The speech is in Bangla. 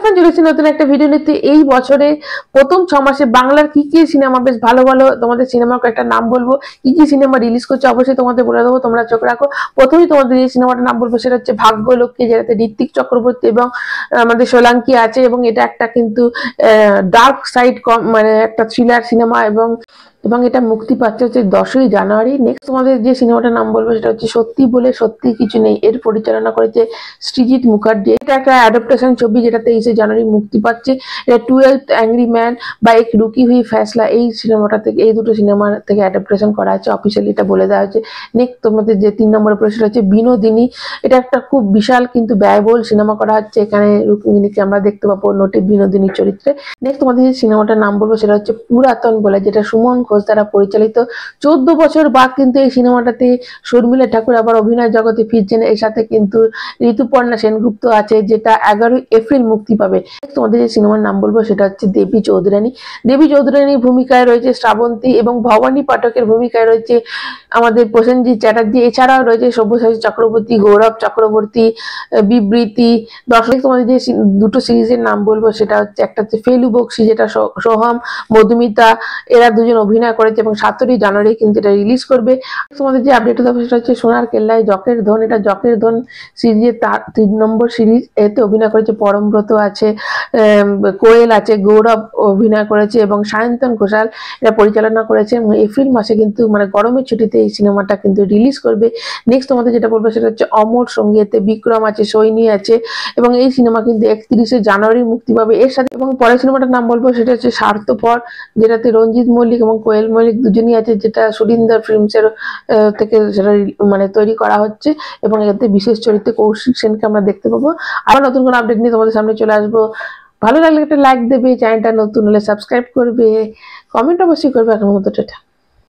এখন চলেছি নতুন একটা ভিডিও নিতে। এই বছরে প্রথম 6 মাসে বাংলার কি কি সিনেমা বেশ ভালো ভালো, তোমাদের সিনেমার কয়েকটা নাম বলবো, কি কি সিনেমা রিলিজ করছে অবশ্যই তোমাদের বলে দেবো, তোমরা চোখ রাখো। প্রথমেই তোমাদের যে সিনেমাটার নাম বলবো সেটা হচ্ছে ভাগ্যলক্ষ্মী, যেটাতে ঋত্বিক চক্রবর্তী এবং আমাদের সোলাঙ্কি আছে, এবং এটা একটা কিন্তু ডার্ক সাইড মানে একটা থ্রিলার সিনেমা, এবং এটা মুক্তি পাচ্ছে হচ্ছে 10ই জানুয়ারি। নেক্সট তোমাদের যে সিনেমাটার নাম বলবো সেটা হচ্ছে সত্যি বলে সত্যি কিছু নেই, এর পরিচালনা করেছে সৃজিত মুখার্জি। এটা একটা অ্যাডাপ্টেশন ছবি যেটা 23শে জানুয়ারি মুক্তি পাচ্ছে। এটা 12th অ্যাংরি ম্যান বা এক রুকি হুই ফ্যাসলা, এই সিনেমাটা থেকে, এই দুটো সিনেমা থেকে অ্যাডাপ্টেশন করা হচ্ছে, অফিসিয়ালি এটা বলে দেওয়া হয়েছে। নেক্সট তোমাদের যে 3 নম্বরের প্রশ্ন হচ্ছে বিনোদিনী। এটা একটা খুব বিশাল কিন্তু ব্যয়বহুল সিনেমা করা হচ্ছে, এখানে রুক্মিণীকে আমরা দেখতে পাবো নটি বিনোদিনীর চরিত্রে। নেক্সট তোমাদের যে সিনেমাটার নাম বলবো সেটা হচ্ছে পুরাতন বলে, যেটা সুমন ঘোষ দ্বারা পরিচালিত। 14 বছর বাদ কিন্তু এই সিনেমাটাতে শর্মিলা ঠাকুর আবার অভিনয় জগতে ফিরছেন, এর সাথে কিন্তু ঋতুপর্ণা সেনগুপ্ত আছে, যেটা 11ই এপ্রিল মুক্তি পাবে। তোমাদের যে সিনেমার নাম বলবো সেটা হচ্ছে দেবী চৌধুরানী। দেবী চৌধুরানীর ভূমিকায় রয়েছে শ্রাবন্তী, এবং ভবানী পাঠকের ভূমিকায় রয়েছে আমাদের প্রসেনজিৎ চ্যাটার্জি। এছাড়াও রয়েছে সব্যসাচী চক্রবর্তী, গৌরব চক্রবর্তী, বিবৃতি। দর্শক তোমাদের যে দুটো সিরিজের নাম বলবো সেটা হচ্ছে, একটা হচ্ছে ফেলু বক্সি, যেটা সোহম মধুমিতা এরা দুজন অভিনয় করেছে, এবং 17ই জানুয়ারি কিন্তু এটা রিলিজ করবে। তোমাদের যে আপডেট দেবো সেটা হচ্ছে সোনার কেল্লায় জকের ধন। এটা জকের ধন সিরিজের 3 নম্বর সিরিজ, এতে অভিনয় করেছে পরমব্রত আছে, কোয়েল আছে, গৌরব অভিনয় করেছে, এবং সায়ন্তন ঘোষাল এটা পরিচালনা করেছে। এপ্রিল মাসে কিন্তু মানে গরমের ছুটিতে এই সিনেমাটা কিন্তু রিলিজ করবে। নেক্সট তোমাদের যেটা বলবো সেটা হচ্ছে অমর সঙ্গীতে বিক্রম আছে, সৈনী আছে, এবং এই সিনেমা কিন্তু 31শে জানুয়ারি মুক্তি পাবে। এর সাথে এবং পরের সিনেমাটার নাম বলবো সেটা হচ্ছে স্বার্থপর, যেটাতে রঞ্জিত মল্লিক এবং কোয়েল মল্লিক দুজনই আছে, যেটা সুরিন্দর ফিল্মসের থেকে সেটা মানে তৈরি করা হচ্ছে, এবং এতে বিশেষ চরিত্রে কৌশিক সেনকে আমরা দেখতে পাবো। আবার নতুন কোনো আপডেট নিয়ে তোমাদের সামনে চলে আসবো। ভালো লাগলে একটা লাইক দেবে, চ্যানেলটা নতুন হলে সাবস্ক্রাইব করবে, কমেন্ট অবশ্যই করবে। এখন মতো টাটা।